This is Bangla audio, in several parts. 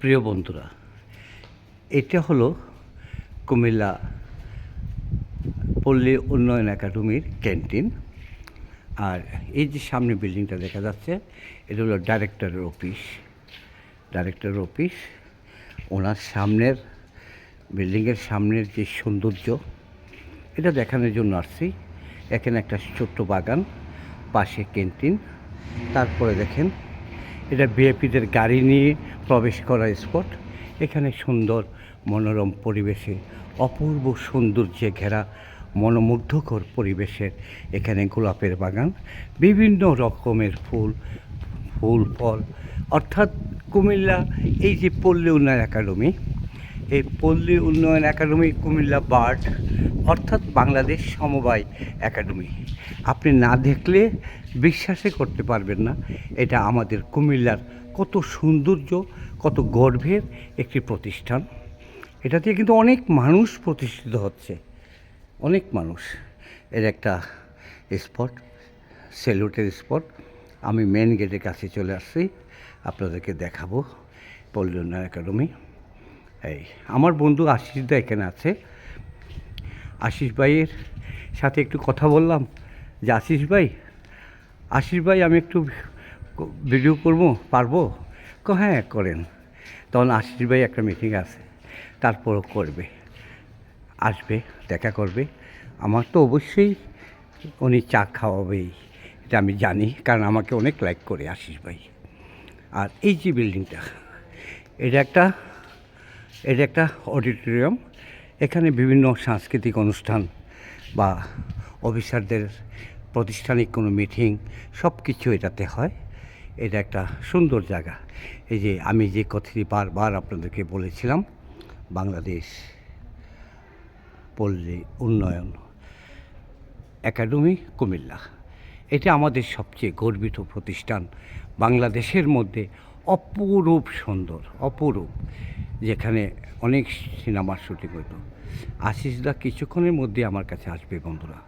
প্রিয় বন্ধুরা, এটা হলো কুমিল্লা পল্লী উন্নয়ন একাডেমির ক্যান্টিন। আর এই যে সামনে বিল্ডিংটা দেখা যাচ্ছে, এটা হলো ডাইরেক্টরের অফিস। ওনার সামনের বিল্ডিংয়ের সামনের যে সৌন্দর্য, এটা দেখানোর জন্য আসছি। এখানে একটা ছোট্ট বাগান, পাশে ক্যান্টিন। তারপরে দেখেন, এটা ভিআইপিদের গাড়ি নিয়ে প্রবেশ করার স্পট। এখানে সুন্দর মনোরম পরিবেশে, অপূর্ব সৌন্দর্যে ঘেরা মনোমুগ্ধকর পরিবেশের এখানে গোলাপের বাগান, বিভিন্ন রকমের ফল। অর্থাৎ কুমিল্লা এই যে পল্লী উন্নয়ন একাডেমি, এই পল্লী উন্নয়ন একাডেমি কুমিল্লা বার্ড, অর্থাৎ বাংলাদেশ সমবায় একাডেমি। আপনি না দেখলে বিশ্বাসই করতে পারবেন না এটা আমাদের কুমিল্লার কত সৌন্দর্য, কত গর্বের একটি প্রতিষ্ঠান। এটা দিয়ে কিন্তু অনেক মানুষ প্রতিষ্ঠিত হচ্ছে, অনেক মানুষ। এর একটা স্পট, সেলুটের স্পট। আমি মেন গেটের কাছে চলে আসছি, আপনাদেরকে দেখাবো পল্লী উন্নয়ন একাডেমি। এই আমার বন্ধু আশিস দা এখানে আছে। আশিস ভাইয়ের সাথে একটু কথা বললাম যে আশিস ভাই আমি একটু ভিডিও করবো, পারবো? হ্যাঁ করেন। তখন আশিস ভাই একটা মিটিং আছে, তারপরও আসবে, দেখা করবে। আমার তো অবশ্যই উনি চা খাওয়াবেই, এটা আমি জানি, কারণ আমাকে অনেক লাইক করে আশিস ভাই। আর এই যে বিল্ডিংটা, এটা একটা অডিটোরিয়াম। এখানে বিভিন্ন সাংস্কৃতিক অনুষ্ঠান বা অফিসারদের প্রাতিষ্ঠানিক কোনো মিটিং, সব কিছু এটাতে হয়। এটা একটা সুন্দর জায়গা। এই যে আমি যে কথাটি বারবার আপনাদেরকে বলেছিলাম, বাংলাদেশ পল্লী উন্নয়ন একাডেমি কুমিল্লা, এটা আমাদের সবচেয়ে গর্বিত প্রতিষ্ঠান। বাংলাদেশের মধ্যে অপরূপ সুন্দর, অপরূপ, যেখানে অনেক সিনেমার শুটিং হতো। আশিস দা কিছুক্ষণের মধ্যে আমার কাছে আসবে বন্ধুরা।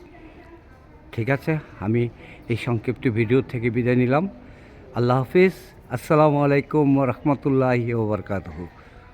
ঠিক আছে, আমি এই সংক্ষিপ্ত ভিডিও থেকে বিদায় নিলাম। আল্লাহ হাফিজ। আসসালামু আলাইকুম ওয়া রাহমাতুল্লাহি ওয়া বারাকাতুহু।